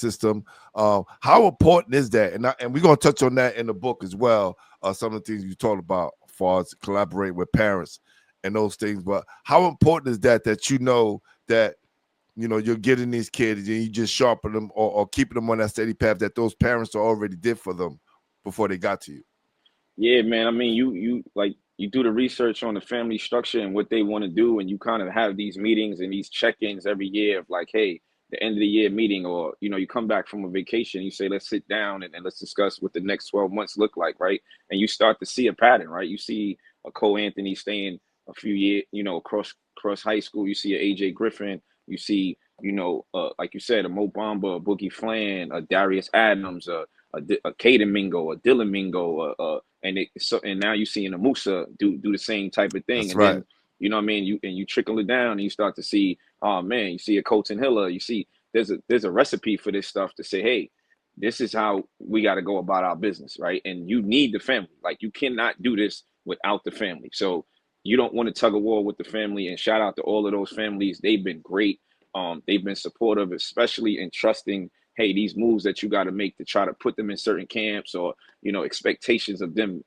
system. How important is that? And we're gonna touch on that in the book as well. Some of the things you talked about, as far as collaborate with parents and those things. But how important is that that you're getting these kids and you just sharpen them or keeping them on that steady path that those parents already did for them before they got to you? Yeah, man. I mean, you do the research on the family structure and what they want to do, and you kind of have these meetings and these check-ins every year of like, hey, the end of the year meeting, or you come back from a vacation, you say, let's sit down and let's discuss what the next 12 months look like, right? And you start to see a pattern, right? You see a Cole Anthony staying a few years, across high school. You see a AJ Griffin. You see, like you said, a Mo Bamba, a Boogie Flan, a Darius Adams, a Caden Mingo, a Dylan Mingo, and now you seeing a Musa do the same type of thing, That's and right. then you know what I mean. You trickle it down, and you start to see, oh man, you see a Colton Hiller. You see there's a recipe for this stuff to say, hey, this is how we got to go about our business, right? And you need the family. Like you cannot do this without the family. So you don't want to tug a war with the family. And shout out to all of those families. They've been great. They've been supportive, especially in trusting, hey, these moves that you got to make to try to put them in certain camps, or expectations of them,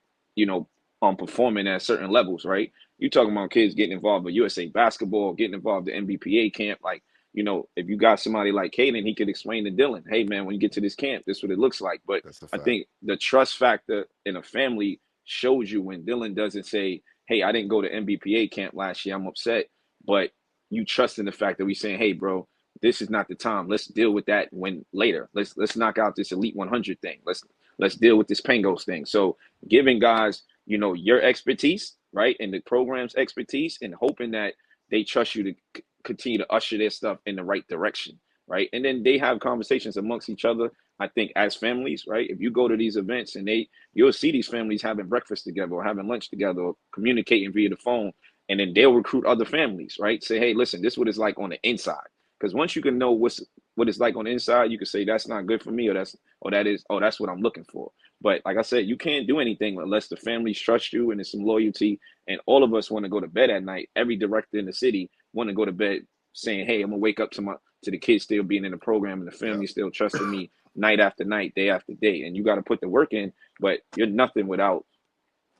performing at certain levels, right? You talking about kids getting involved with USA basketball, getting involved in NBPA camp. Like, if you got somebody like Caden, he could explain to Dylan, hey man, when you get to this camp, this is what it looks like. But That's a I fact. think the trust factor in a family shows you when Dylan doesn't say, hey, I didn't go to NBPA camp last year, I'm upset. But you trust in the fact that we saying, hey, bro, this is not the time. Let's deal with that when later. Let's knock out this Elite 100 thing. Let's deal with this Pangos thing. So giving guys, your expertise, right, and the program's expertise, and hoping that they trust you to continue to usher their stuff in the right direction, right? And then they have conversations amongst each other. I think as families, right? If you go to these events and you'll see these families having breakfast together or having lunch together or communicating via the phone, and then they'll recruit other families, right? Say, hey, listen, this is what it's like on the inside. Because once you can know what it's like on the inside, you can say that's not good for me, or that's what I'm looking for. But like I said, you can't do anything unless the families trust you and there's some loyalty. And all of us want to go to bed at night. Every director in the city want to go to bed saying, hey, I'm gonna wake up to the kids still being in the program and the family still trusting me night after night, day after day. And you got to put the work in, but you're nothing without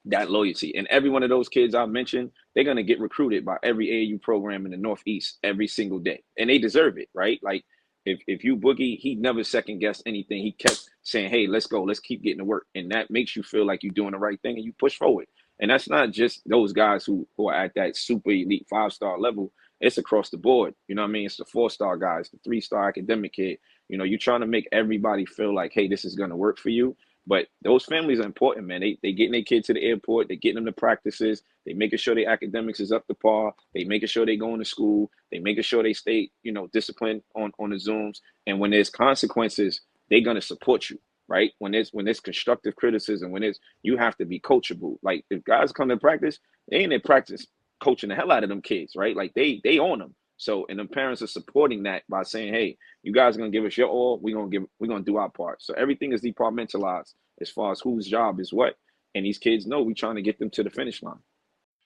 that loyalty. And every one of those kids I mentioned, they're going to get recruited by every AAU program in the Northeast every single day. And they deserve it, right? Like if you Boogie, he never second guessed anything. He kept saying, hey, let's go. Let's keep getting to work. And that makes you feel like you're doing the right thing and you push forward. And that's not just those guys who are at that super elite 5-star level. It's across the board. You know what I mean? It's the 4-star guys, the 3-star academic kid. You're trying to make everybody feel like, hey, this is going to work for you. But those families are important, man. They getting their kids to the airport. They getting them to practices. They making sure their academics is up to par. They making sure they going to school. They making sure they stay, disciplined on the Zooms. And when there's consequences, they're gonna support you, right? When there's constructive criticism, you have to be coachable. Like if guys come to practice, they in their practice coaching the hell out of them kids, right? Like they own them. So and the parents are supporting that by saying, hey, you guys are gonna give us your all, we're gonna do our part. So everything is departmentalized as far as whose job is what. And these kids know we're trying to get them to the finish line.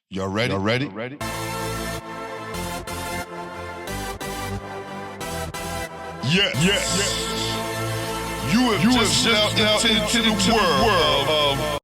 Y'all ready? Y'all ready? Yeah. You have just stepped out into the world of